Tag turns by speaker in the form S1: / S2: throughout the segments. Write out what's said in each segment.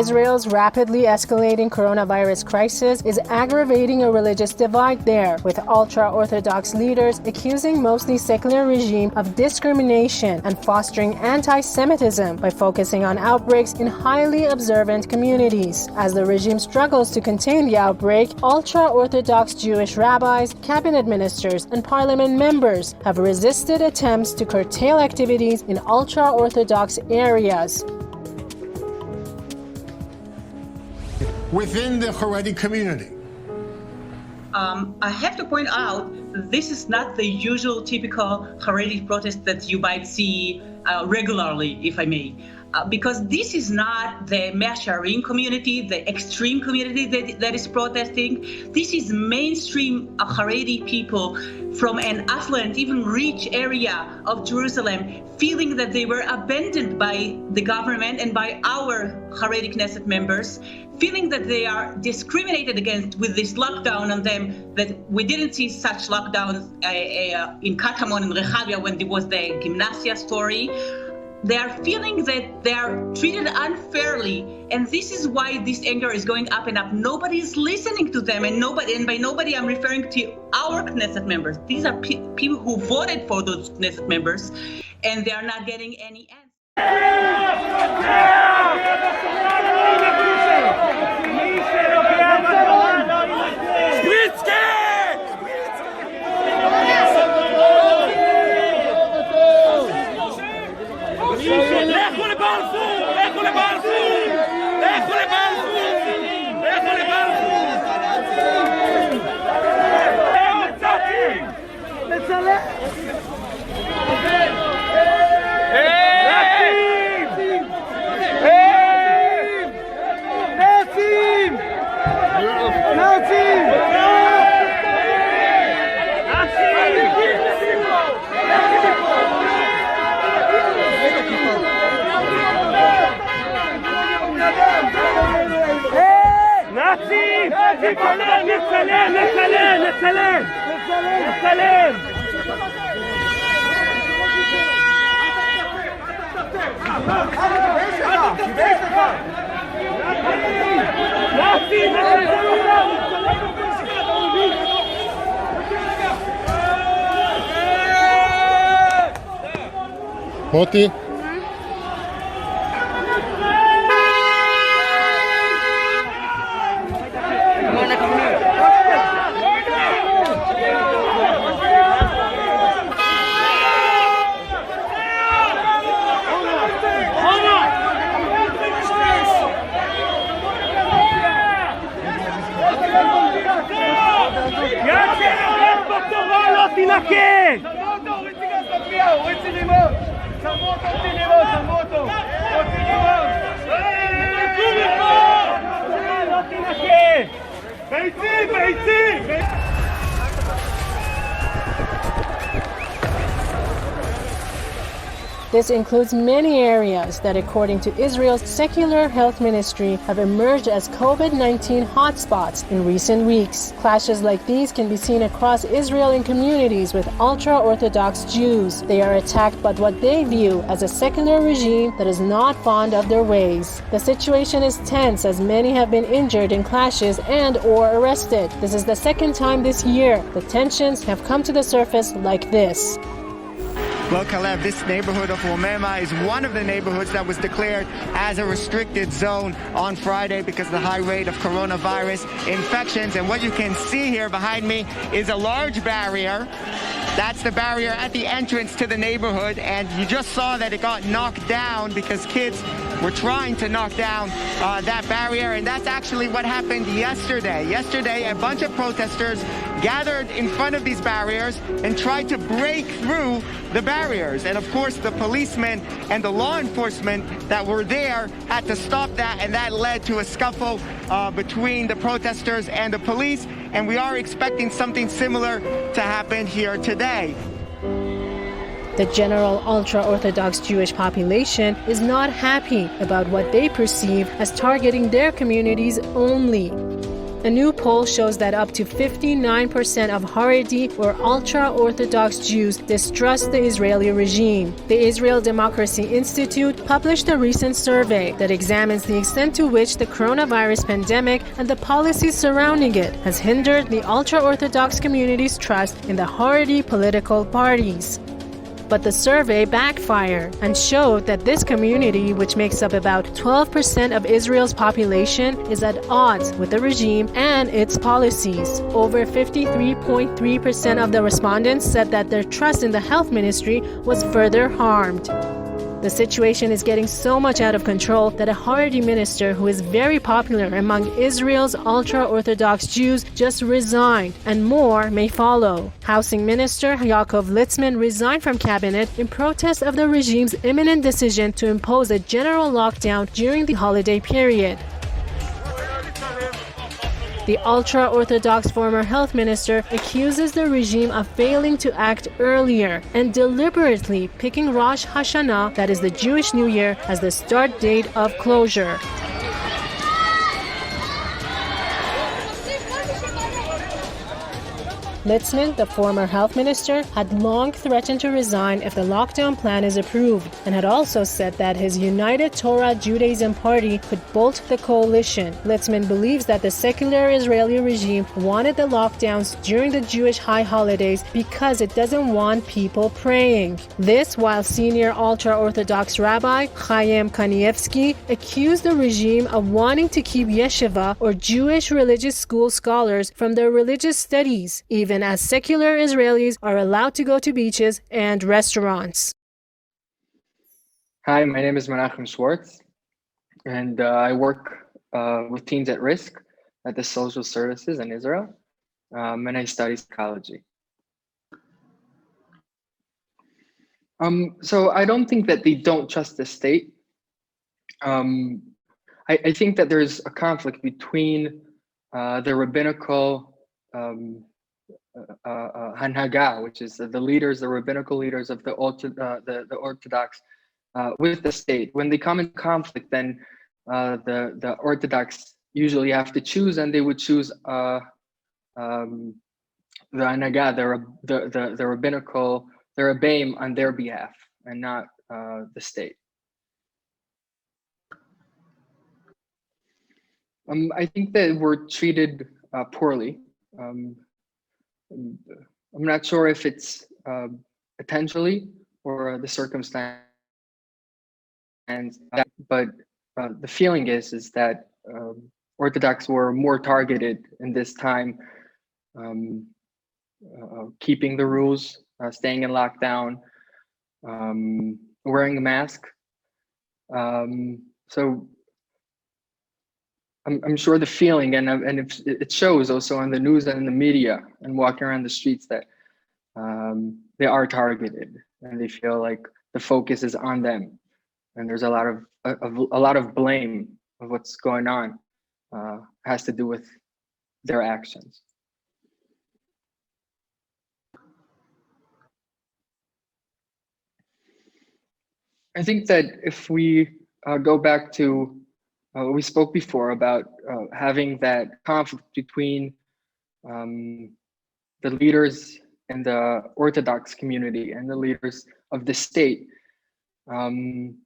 S1: Israel's rapidly escalating coronavirus crisis is aggravating a religious divide there, with ultra-orthodox leaders accusing mostly secular regime of discrimination and fostering anti-Semitism by focusing on outbreaks in highly observant communities. As the regime struggles to contain the outbreak, ultra-orthodox Jewish rabbis, cabinet ministers, and parliament members have resisted attempts to curtail activities in ultra-orthodox areas.
S2: Within the Haredi community,
S3: I have to point out, this is not the usual typical Haredi protest that you might see regularly, if I may. Because this is not the Mea Shearim community, the extreme community that is protesting. This is mainstream Haredi people from an affluent, even rich area of Jerusalem, feeling that they were abandoned by the government and by our Haredi Knesset members, feeling that they are discriminated against with this lockdown on them, that we didn't see such lockdowns in Katamon and Rehavia when there was the Gymnasia story. They are feeling that they are treated unfairly, and this is why this anger is going up and up. Nobody is listening to them, and by nobody I'm referring to our Knesset members. These are people who voted for those Knesset members, and they are not getting any answer.
S2: מוטי?
S1: This includes many areas that, according to Israel's secular health ministry, have emerged as COVID-19 hotspots in recent weeks. Clashes like these can be seen across Israel in communities with ultra-orthodox Jews. They are attacked by what they view as a secular regime that is not fond of their ways. The situation is tense as many have been injured in clashes and or arrested. This is the second time this year the tensions have come to the surface like this.
S2: Well, Kalev, this neighborhood of Womema is one of the neighborhoods that was declared as a restricted zone on Friday because of the high rate of coronavirus infections. And what you can see here behind me is a large barrier. That's the barrier at the entrance to the neighborhood. And you just saw that it got knocked down because kids were trying to knock down that barrier. And that's actually what happened yesterday. Yesterday, a bunch of protesters gathered in front of these barriers and tried to break through the barriers. And of course, the policemen and the law enforcement that were there had to stop that, and that led to a scuffle between the protesters and the police. And we are expecting something similar to happen here today.
S1: The general ultra-Orthodox Jewish population is not happy about what they perceive as targeting their communities only. A new poll shows that up to 59% of Haredi or ultra-Orthodox Jews distrust the Israeli regime. The Israel Democracy Institute published a recent survey that examines the extent to which the coronavirus pandemic and the policies surrounding it has hindered the ultra-Orthodox community's trust in the Haredi political parties. But the survey backfired and showed that this community, which makes up about 12% of Israel's population, is at odds with the regime and its policies. Over 53.3% of the respondents said that their trust in the health ministry was further harmed. The situation is getting so much out of control that a Haredi minister who is very popular among Israel's ultra-Orthodox Jews just resigned, and more may follow. Housing Minister Yaakov Litzman resigned from cabinet in protest of the regime's imminent decision to impose a general lockdown during the holiday period. The ultra-Orthodox former health minister accuses the regime of failing to act earlier and deliberately picking Rosh Hashanah, that is the Jewish New Year, as the start date of closure. Litzman, the former health minister, had long threatened to resign if the lockdown plan is approved, and had also said that his United Torah Judaism party could bolt the coalition. Litzman believes that the secular Israeli regime wanted the lockdowns during the Jewish high holidays because it doesn't want people praying. This while senior ultra-Orthodox rabbi Chaim Kanievsky accused the regime of wanting to keep yeshiva or Jewish religious school scholars from their religious studies, even as secular Israelis are allowed to go to beaches and restaurants.
S4: Hi, my name is Menachem Schwartz, and I work with teens at risk at the social services in Israel, and I study psychology. So I don't think that they don't trust the state. I think that there's a conflict between the rabbinical Hanhaga, which is the leaders, the rabbinical leaders of the Orthodox, with the state. When they come in conflict, then the Orthodox usually have to choose, and they would choose the Hanhaga, the rabbinical, the Rebbeim on their behalf, and not the state. I think that we're treated poorly. I'm not sure if it's potentially or the circumstance, but the feeling is that Orthodox were more targeted in this time, keeping the rules, staying in lockdown, wearing a mask. So I'm sure the feeling, and it shows also on the news and in the media and walking around the streets, that they are targeted and they feel like the focus is on them, and there's a lot of blame of what's going on has to do with their actions. I think that if we go back to what we spoke before about having that conflict between the leaders in the Orthodox community and the leaders of the state, when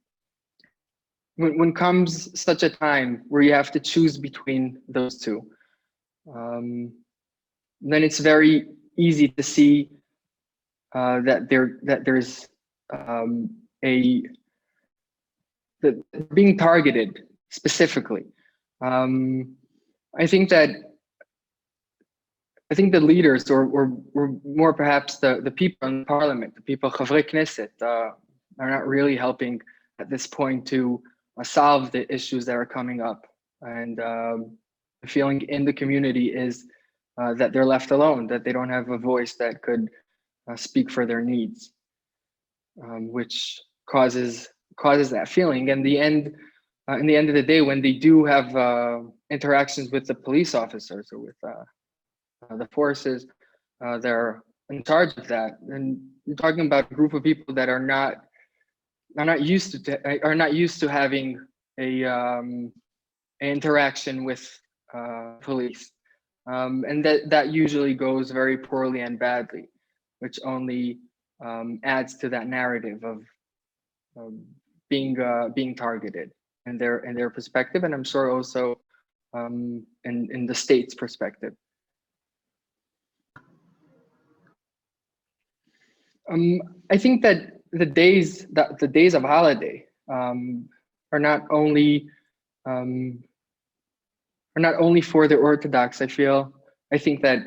S4: comes such a time where you have to choose between those two, then it's very easy to see that there's that being targeted specifically. I think that the leaders, or more perhaps the people in parliament, the people, Chavrei Knesset, are not really helping at this point to solve the issues that are coming up. And the feeling in the community is that they're left alone, that they don't have a voice that could speak for their needs, which causes that feeling. And in the end of the day, when they do have interactions with the police officers or with the forces, they're in charge of that. And you're talking about a group of people that are not used to having a interaction with police, and that usually goes very poorly and badly, which only adds to that narrative of being targeted in their perspective, and I'm sure also in the state's perspective. I think that the days of holiday are not only for the Orthodox. I think that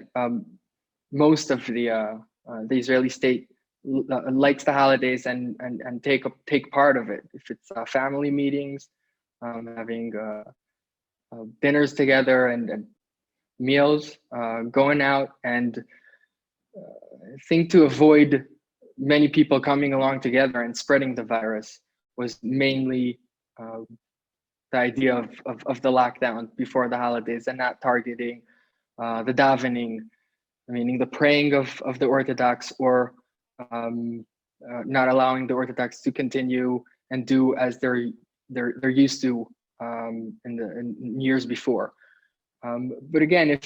S4: most of the Israeli state likes the holidays and take part of it. If it's family meetings, having dinners together and meals, going out, and I think to avoid many people coming along together and spreading the virus was mainly the idea of the lockdown before the holidays, and not targeting the davening, meaning the praying of the Orthodox, or not allowing the Orthodox to continue and do as they're used to in years before. But again,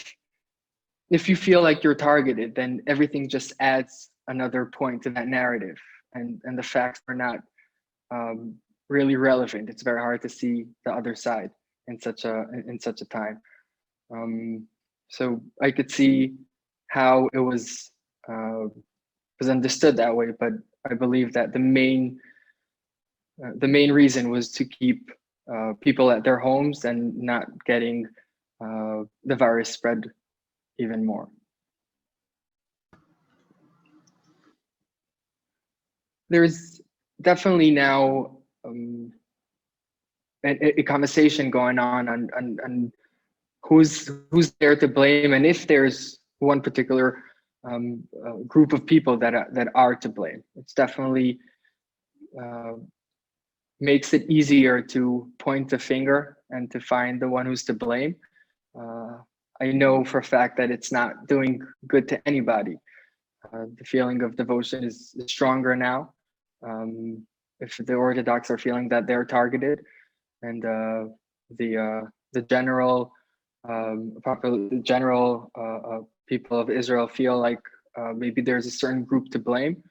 S4: if you feel like you're targeted, then everything just adds another point to that narrative, and the facts are not really relevant. It's very hard to see the other side in such a time. So I could see how it was understood that way, but I believe that the main reason was to keep people at their homes and not getting the virus spread even more. There's definitely now a conversation going on who's there to blame, and if there's one particular group of people that are to blame. It's definitely makes it easier to point the finger and to find the one who's to blame. I know for a fact that it's not doing good to anybody. The feeling of devotion is stronger now. If the Orthodox are feeling that they're targeted, and the general people of Israel feel like maybe there's a certain group to blame,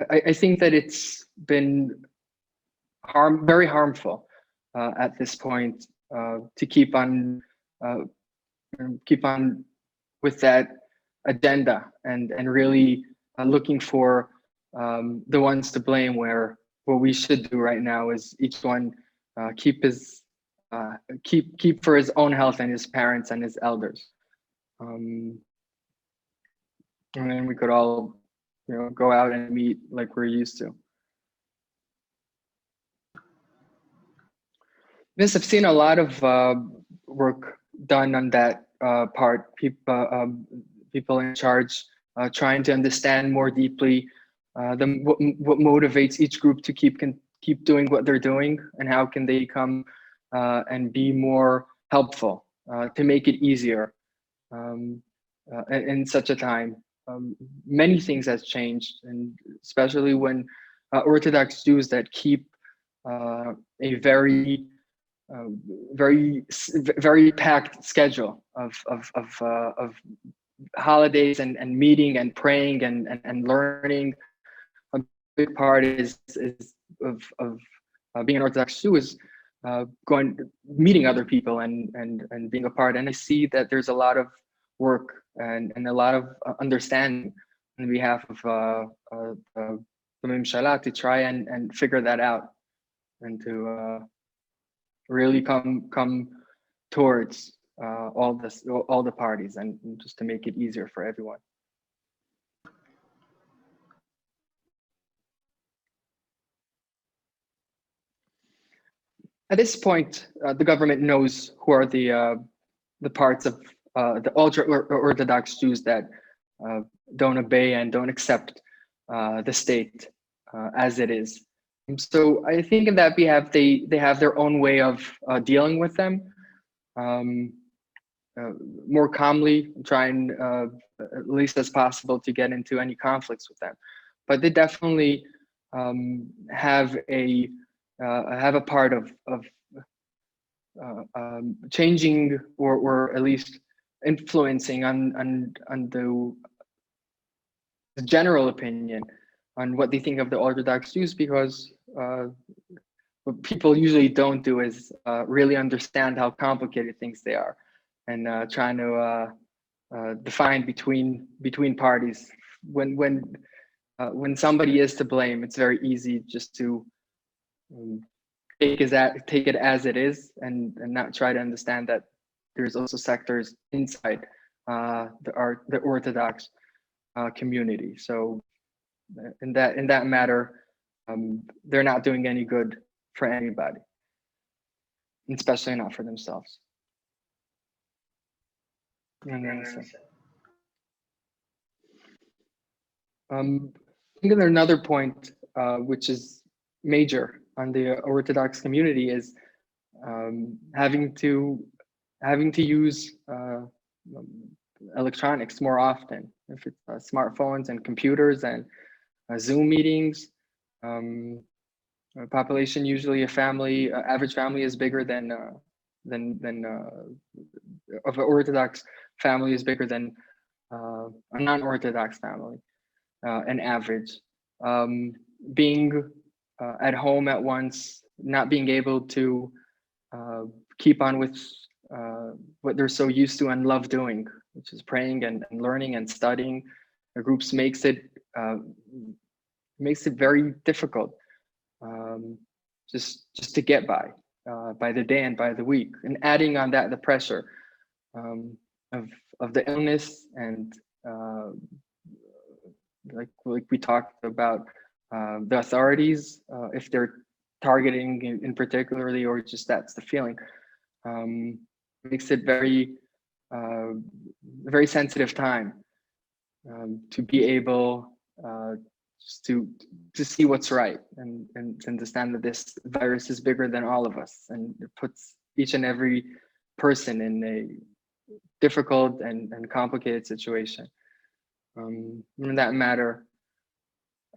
S4: I think that it's been very harmful at this point to keep on with that agenda and really looking for the ones to blame, where what we should do right now is each one keep for his own health and his parents and his elders, and then we could all go out and meet like we're used to. Yes, I've seen a lot of work done on that part. People in charge trying to understand more deeply what motivates each group to keep doing what they're doing, and how can they come and be more helpful to make it easier in such a time many things has changed, and especially when Orthodox Jews that keep a very packed schedule of holidays and meeting and praying and learning. A big part of being an Orthodox Jew is meeting other people and being a part. And I see that there's a lot of work and a lot of understanding on behalf of the Mimshala to try and figure that out, and to really come towards all the parties, and just to make it easier for everyone. At this point, the government knows who are the parts of the ultra-orthodox Jews that don't obey and don't accept the state as it is. So I think in that behalf, they have their own way of dealing with them more calmly, try and at least as possible to get into any conflicts with them. But they definitely have a part of changing or at least influencing on the general opinion on what they think of the Orthodox Jews, because what people usually don't do is really understand how complicated things they are, and trying to define between parties. When somebody is to blame, it's very easy just to take it as it is, and not try to understand that there's also sectors inside the Orthodox community. So in that matter, they're not doing any good for anybody, especially not for themselves. I think another point which is major on the Orthodox community is having to use electronics more often. If it's smartphones and computers and Zoom meetings. Population, usually average family is bigger than of an Orthodox family is bigger than a non-Orthodox family, an average. Being at home at once, not being able to keep on with what they're so used to and love doing, which is praying and learning and studying. The groups makes it very difficult just to get by the day and by the week, and adding on that the pressure of the illness and like we talked about, the authorities, if they're targeting in particularly, or just that's the feeling, makes it very sensitive time to be able just to see what's right, and understand that this virus is bigger than all of us, and it puts each and every person in a difficult and complicated situation. In that matter,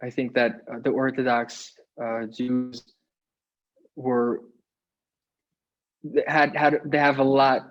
S4: I think that the Orthodox Jews they have a lot.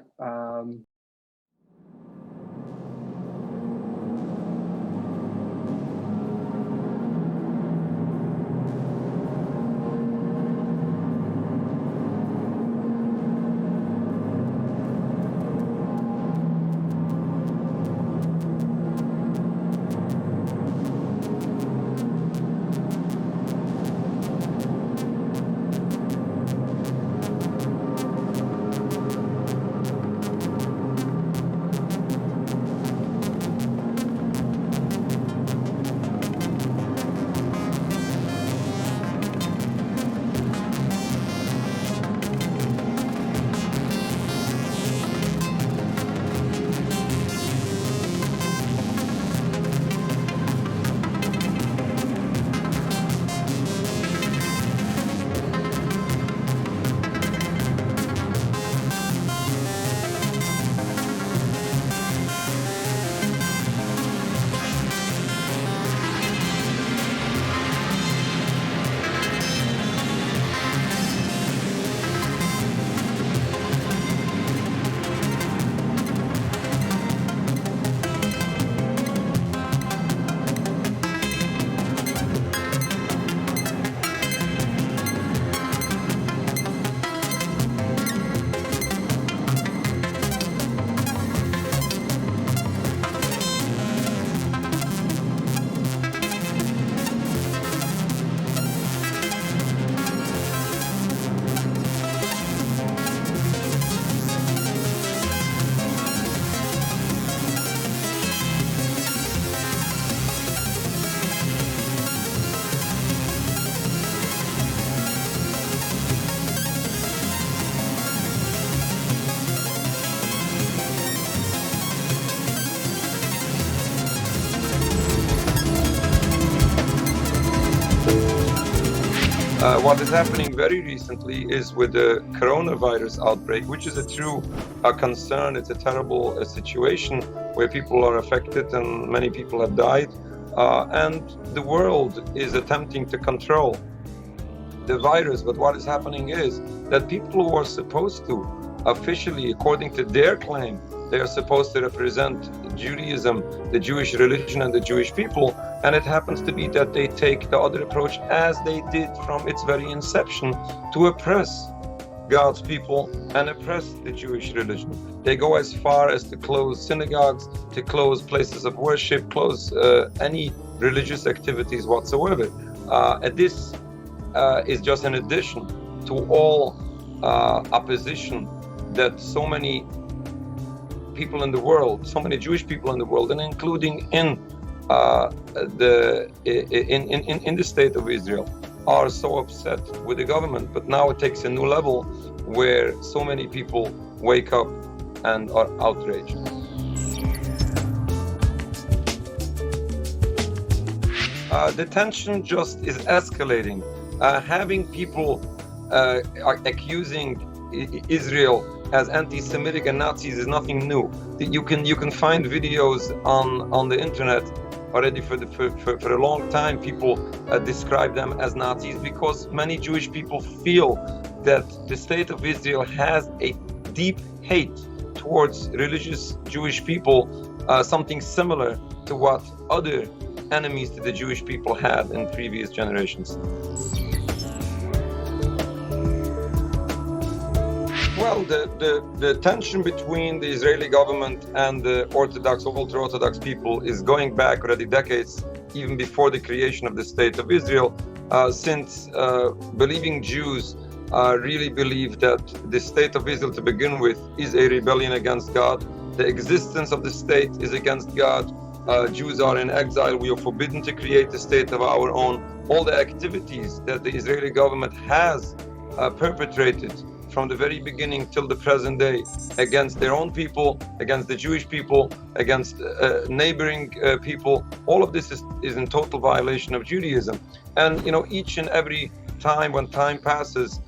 S5: What is happening very recently is with the coronavirus outbreak, which is a true concern. It's a terrible situation where people are affected and many people have died. And the world is attempting to control the virus. But what is happening is that people who are supposed to officially, according to their claim, they are supposed to represent Judaism, the Jewish religion, and the Jewish people. And it happens to be that they take the other approach, as they did from its very inception, to oppress God's people and oppress the Jewish religion. They go as far as to close synagogues, to close places of worship, close any religious activities whatsoever. And this is just an addition to all opposition that so many people in the world, so many Jewish people in the world, and including in the state of Israel, are so upset with the government. But now it takes a new level where so many people wake up and are outraged. The tension just is escalating. Having people accusing Israel as anti-Semitic and Nazis is nothing new. You can find videos on the internet already for a long time. People describe them as Nazis because many Jewish people feel that the state of Israel has a deep hate towards religious Jewish people, something similar to what other enemies to the Jewish people had in previous generations. Well, the tension between the Israeli government and the Orthodox, ultra-Orthodox people is going back already decades, even before the creation of the State of Israel, since believing Jews really believe that the State of Israel to begin with is a rebellion against God. The existence of the state is against God. Jews are in exile. We are forbidden to create a state of our own. All the activities that the Israeli government has perpetrated from the very beginning till the present day against their own people, against the Jewish people, against neighboring people, all of this is in total violation of Judaism. And each and every time when time passes,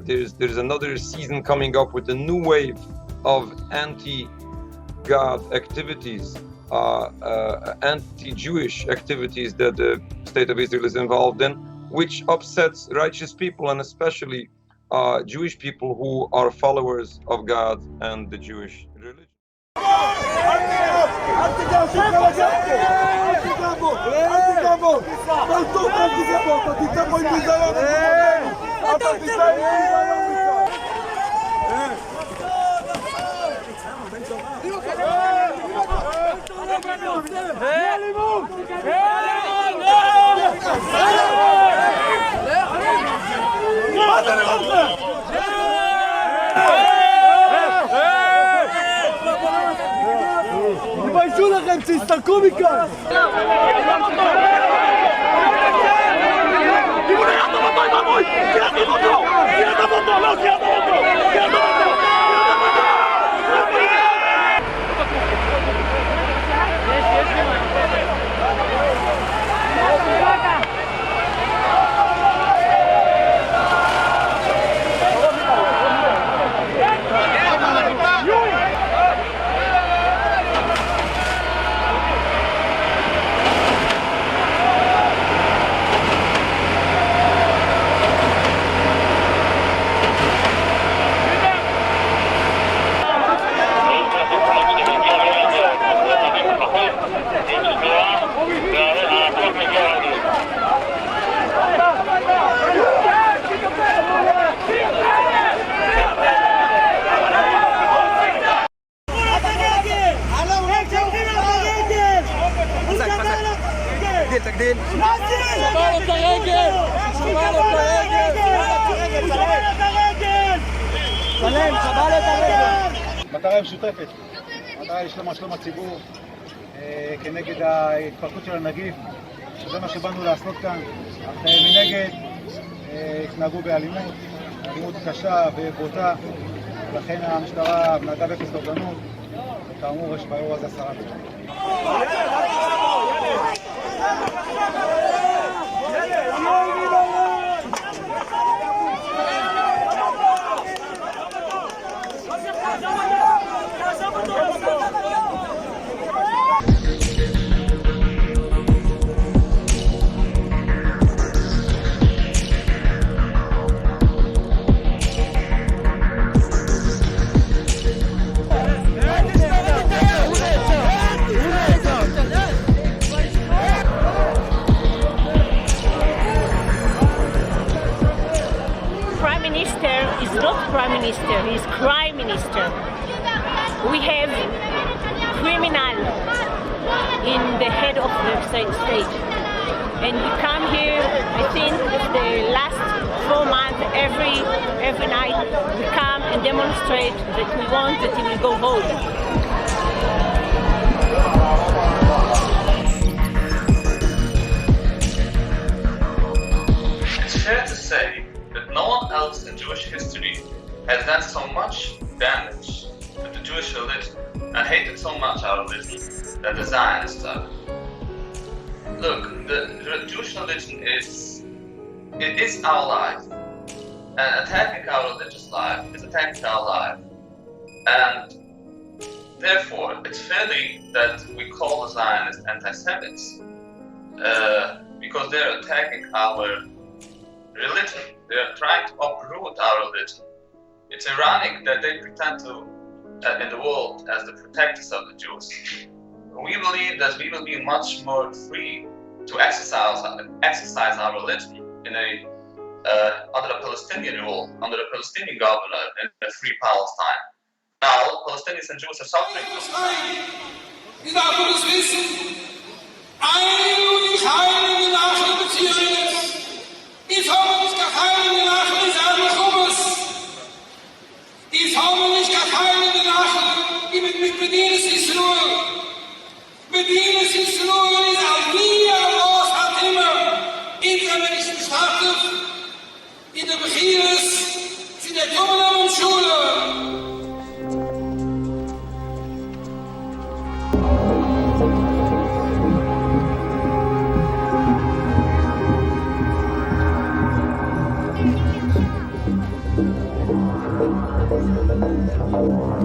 S5: there's another season coming up with a new wave of anti-God activities, anti-Jewish activities that the State of Israel is involved in, which upsets righteous people, and especially Jewish people who are followers of God and the Jewish religion.
S6: תתביישו לכם, שיסתלקו מכאן!
S7: תגדיל. שבר לו את הרגל! שבר לו את הרגל!
S6: סלם, שבר לו את הרגל! מטרה משותפת. מטרה לשלום הציבור כנגד ההתפרקות של הנגיף, שזה מה שבאנו לעשות כאן. אך מנגד התנהגו באלימות, אלימות קשה ובוטה, ולכן המשטרה נהגה באפס סובלנות, וכאמור יש באירוע הזה 10 פצועים.
S8: stage. And we come here, I think the last 4 months, every night, we come and demonstrate that we want that he will go home.
S9: It's fair to say that no one else in Jewish history has done so much damage to the Jewish religion and hated so much our religion than the Zionists have. Look, the Jewish religion is our life, and attacking our religious life is attacking our life, and therefore it's fairly that we call the Zionists anti-Semites because they're attacking our religion. They're trying to uproot our religion. It's ironic that they pretend to in the world as the protectors of the Jews. We believe that we will be much more free to exercise our religion in under a Palestinian rule, under a Palestinian governor in a free Palestine. Now, Palestinians and Jews are suffering.
S7: Wir dürfen es wissen, eigentlich heilige Nachrichten ist haben nicht geheilige Nachrichten sagen Chumas. Ist haben nicht geheilige Nachrichten mit Bedienes Israel. Bedienes Israel ist auch nie aus hat immer in der Menschen Stadt in der Bechiris in der Kommunalen Schule.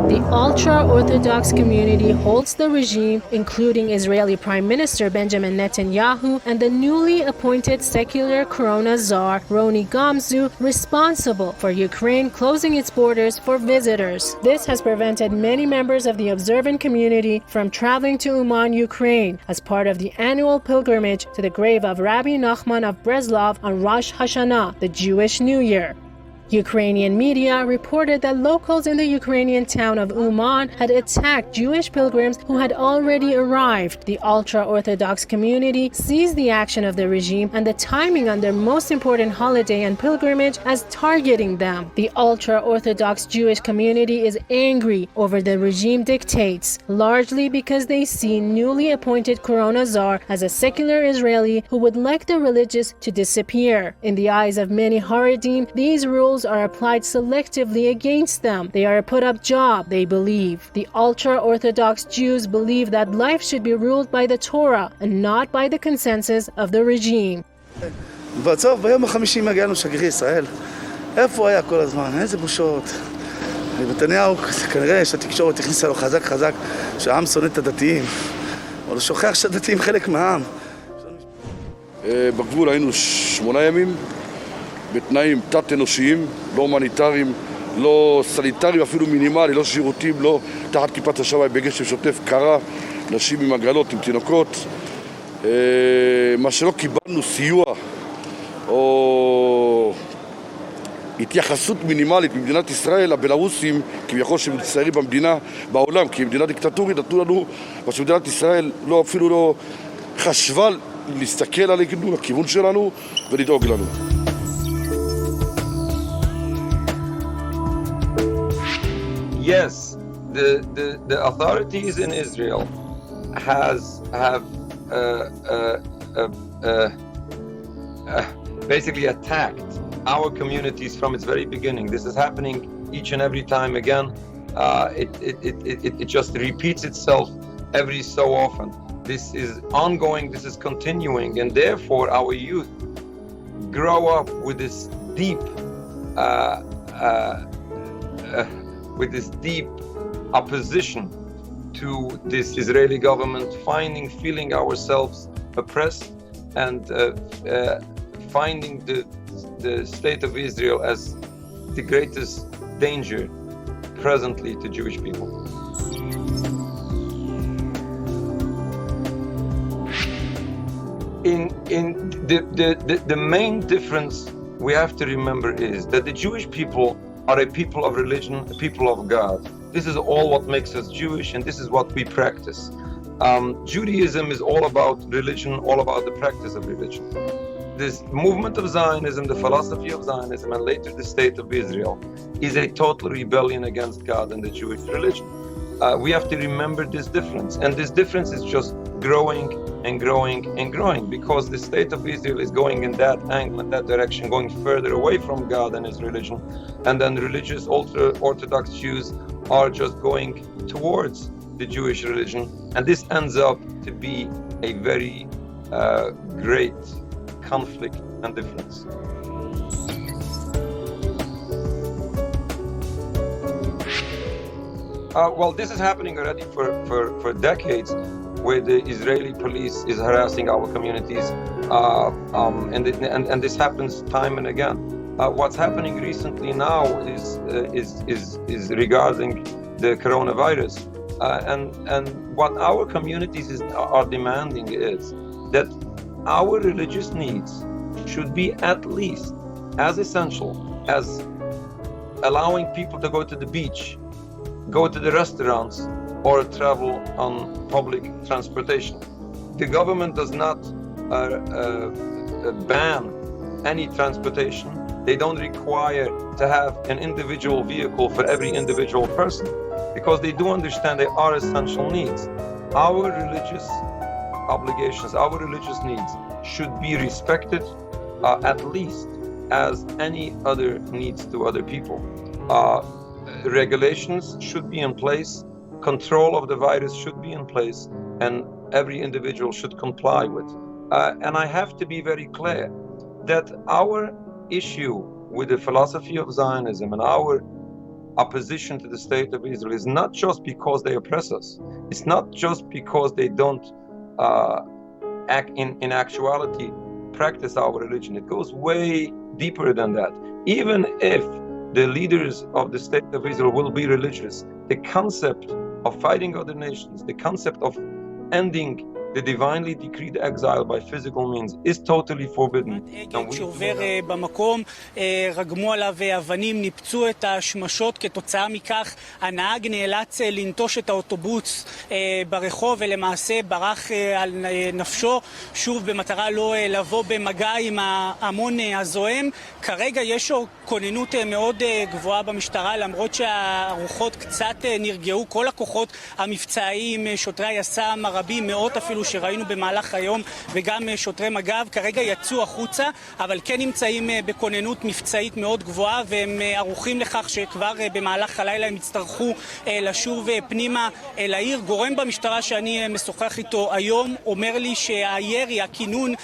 S1: The ultra-orthodox community holds the regime, including Israeli Prime Minister Benjamin Netanyahu and the newly appointed secular Corona czar Roni Gamzu, responsible for Ukraine closing its borders for visitors. This has prevented many members of the observant community from traveling to Uman, Ukraine, as part of the annual pilgrimage to the grave of Rabbi Nachman of Breslov on Rosh Hashanah, the Jewish New Year. Ukrainian media reported that locals in the Ukrainian town of Uman had attacked Jewish pilgrims who had already arrived. The ultra-Orthodox community sees the action of the regime and the timing on their most important holiday and pilgrimage as targeting them. The ultra-Orthodox Jewish community is angry over the regime dictates, largely because they see newly appointed Corona czar as a secular Israeli who would like the religious to disappear. In the eyes of many Haredim, these rules are applied selectively against them. They are a put-up job, they believe. The ultra-Orthodox Jews believe that life should be ruled by the Torah and not by the consensus of the regime.
S10: בסוף, ביום החמישי מגיע לנו שגריר ישראל. איפה היה כל הזמן? איזה בושות. נתניהו, כנראה שהתקשורת הכניסה לו חזק שהעם שונא את הדתיים. אבל הוא שוכח שהדתיים חלק מהעם.
S11: בגבול היינו 8 ימים. בתנאים תת-אנושיים, לא הומניטריים, לא סניטריים, אפילו מינימלי, לא שירותים, לא תחת כיפת השמיים בגשם שוטף קרה, נשים עם עגלות, עם תינוקות. מה שלא קיבלנו סיוע או התייחסות מינימלית במדינת ישראל, הבלרוסים, כביכול שמצטיירים במדינה, בעולם, כי מדינה דיקטטורית, נתנו לנו, מה שמדינת ישראל אפילו לא חשבה להסתכל עלינו, לכיוון שלנו ולדאוג לנו.
S5: Yes, the authorities in Israel have basically attacked our communities from its very beginning. This is happening each and every time again. It just repeats itself every so often. This is ongoing, this is continuing, and therefore our youth grow up with this deep opposition to this Israeli government, feeling ourselves oppressed, and finding the state of Israel as the greatest danger presently to Jewish people. The main difference we have to remember is that the Jewish people are a people of religion, a people of God. This is all what makes us Jewish, and this is what we practice. Judaism is all about religion, all about the practice of religion. This movement of Zionism, the philosophy of Zionism, and later the state of Israel, is a total rebellion against God and the Jewish religion. We have to remember this difference, and this difference is just growing and growing and growing, because the state of Israel is going in that angle, in that direction, going further away from God and his religion, and then religious ultra-orthodox Jews are just going towards the Jewish religion, and this ends up to be a very great conflict and difference. Well, this is happening already for decades, where the Israeli police is harassing our communities, and this happens time and again. What's happening recently now is regarding the coronavirus, and what our communities are demanding is that our religious needs should be at least as essential as allowing people to go to the beach, go to the restaurants, or travel on public transportation. The government does not ban any transportation. They don't require to have an individual vehicle for every individual person, because they do understand they are essential needs. Our religious obligations, our religious needs should be respected at least as any other needs to other people. Regulations should be in place, control of the virus should be in place, and every individual should comply with. And I have to be very clear that our issue with the philosophy of Zionism and our opposition to the state of Israel is not just because they oppress us. It's not just because they don't in actuality practice our religion. It goes way deeper than that. Even if the leaders of the state of Israel will be religious, the concept of fighting other nations, the concept of ending the divinely decreed exile by physical means is totally forbidden.
S12: שעובר במקום, רגמו עליו אבנים, ניפצו את השמשות. כתוצאה מכך הנהג נאלץ לנטוש את האוטובוס ברחוב ולמעשה ברח על נפשו, שוב במטרה לא לבוא במגע עם ההמון הזוהם. כרגע יש כוננות מאוד גבוהה במשטרה, למרות שהרוחות קצת נרגעו. כל הכוחות המבצעיים, שוטרי היס"מ הרבים, מאות אפילו שראינו במהלך היום, וגם שוטרי מג"ב כרגע יצאו החוצה, אבל כן נמצאים בכוננות מבצעית מאוד גבוהה, והם ערוכים לכך שכבר במהלך הלילה הם יצטרכו לשוב פנימה אל העיר. גורם במשטרה שאני משוחח איתו היום אומר לי שהירי, הכינון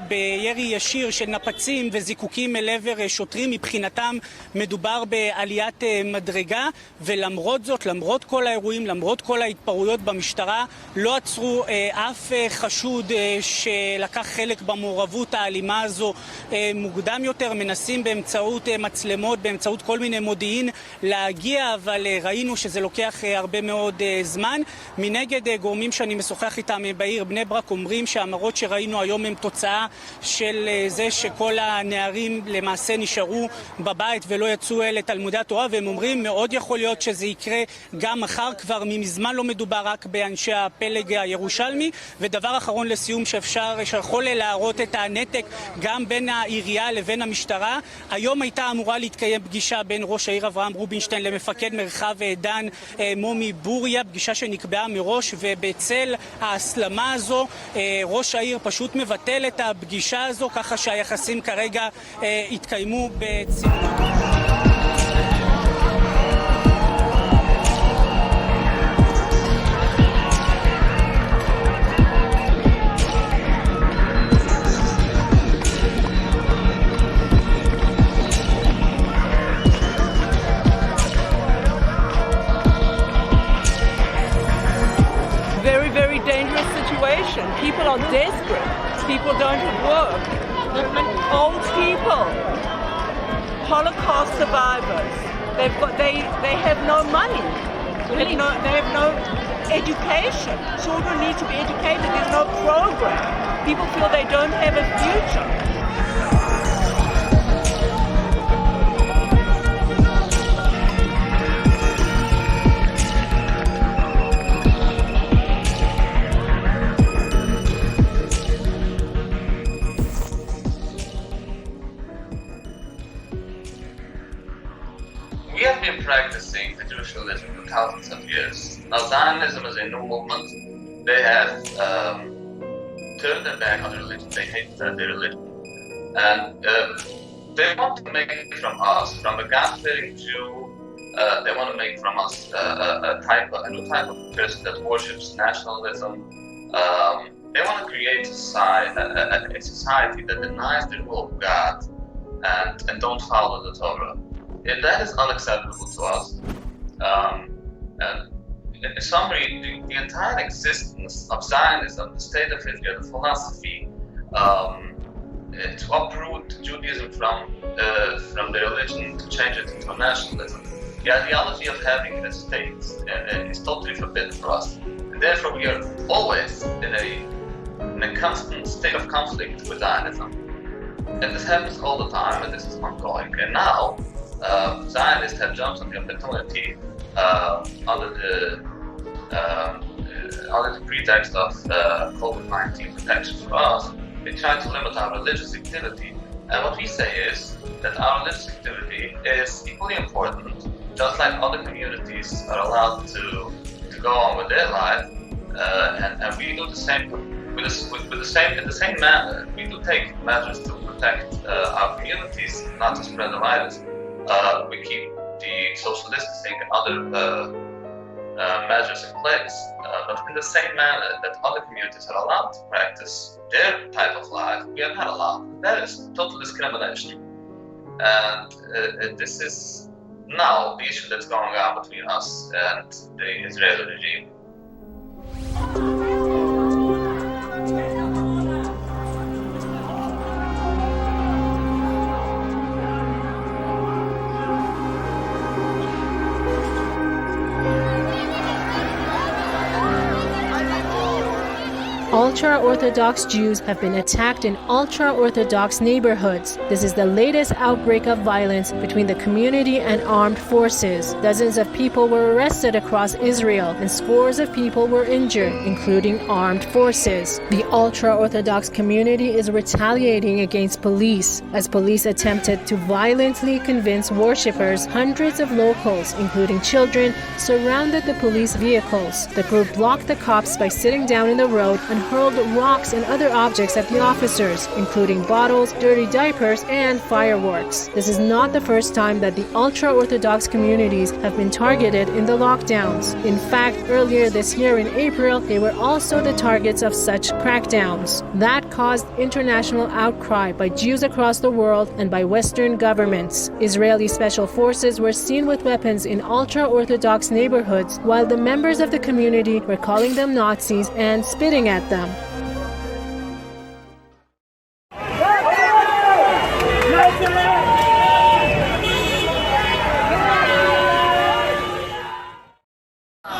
S12: בירי ישיר של נפצים וזיקוקים אל עבר שוטרים, מבחינתם מדובר בעליית מדרגה, ולמרות זאת, למרות כל האירועים, למרות כל ההתפרעויות במשטרה, לא עצרו אף חשוד שלקח חלק במעורבות האלימה הזו מוקדם יותר. מנסים באמצעות מצלמות, באמצעות כל מיני מודיעין להגיע, אבל ראינו שזה לוקח הרבה מאוד זמן. מנגד, גורמים שאני משוחח איתם בעיר בני ברק אומרים שהמראות שראינו היום הם תוצאה של זה שכל הנערים למעשה נשארו בבית ולא יצאו לתלמודי התורה, והם אומרים מאוד יכול להיות שזה יקרה גם מחר. כבר מזמן לא מדובר רק באנשי הפלג הירושלמי. ודבר אחרון לסיום שיכול להראות את הנתק גם בין העירייה לבין המשטרה, היום הייתה אמורה להתקיים פגישה בין ראש העיר אברהם רובינשטיין למפקד מרחב דן מומי בוריה, פגישה שנקבעה מראש, ובצל ההסלמה הזו ראש העיר פשוט מבטל את הפגישה הזו, ככה שהיחסים כרגע התקיימו בצמצום.
S13: People are desperate. People don't have work. Old people, Holocaust survivors. They have no money. They have no education. Children need to be educated. There's no program. People feel they don't have a future.
S9: Now, Zionism is a new movement. They have turned their back on their religion. They hate their religion. And they want to make from us, from a God-fearing Jew, they want to make from us a new type of person that worships nationalism. They want to create a society that denies the rule of God and don't follow the Torah. And that is unacceptable to us. And in summary, the entire existence of Zionism, the state of Israel, the philosophy, to uproot Judaism from the religion, to change it into nationalism, the ideology of having a state is totally forbidden for us. And therefore, we are always in a constant state of conflict with Zionism. And this happens all the time, and this is ongoing. And now, Zionists have jumped on the opportunity under the pretext of COVID-19 protection for us. They try to limit our religious activity. And what we say is that our religious activity is equally important, just like other communities are allowed to go on with their life, and we do the same in the same manner. We do take measures to protect our communities, not to spread the virus. We keep the social distancing and other measures in place, but in the same manner that other communities are allowed to practice their type of life, we are not allowed. That is total discrimination. And this is now the issue that's going on between us and the Israeli regime.
S1: Ultra-Orthodox Jews have been attacked in ultra-Orthodox neighborhoods. This is the latest outbreak of violence between the community and armed forces. Dozens of people were arrested across Israel, and scores of people were injured, including armed forces. The ultra-Orthodox community is retaliating against police. As police attempted to violently convince worshippers, hundreds of locals, including children, surrounded the police vehicles. The group blocked the cops by sitting down in the road and hurled rocks and other objects at the officers, including bottles, dirty diapers, and fireworks. This is not the first time that the ultra-Orthodox communities have been targeted in the lockdowns. In fact, earlier this year in April, they were also the targets of such crackdowns. That caused international outcry by Jews across the world and by Western governments. Israeli special forces were seen with weapons in ultra-Orthodox neighborhoods, while the members of the community were calling them Nazis and spitting at them.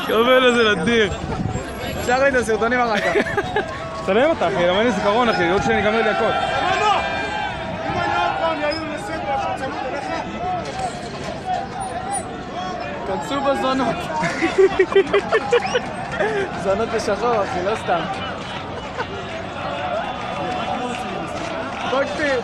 S6: קבל איזה נדיר. שלח לי את הסרטונים אחר כך. תצלם אותה אחי, למה אין לי זיכרון אחי, עוד שאני אגמר לי הכל. אם אני עוד פעם יעירו לסדר שצמוד אליך. כנסו בזונות. זונות בשחור אחי, לא סתם. תקפיר.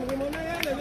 S7: רימוני הלם,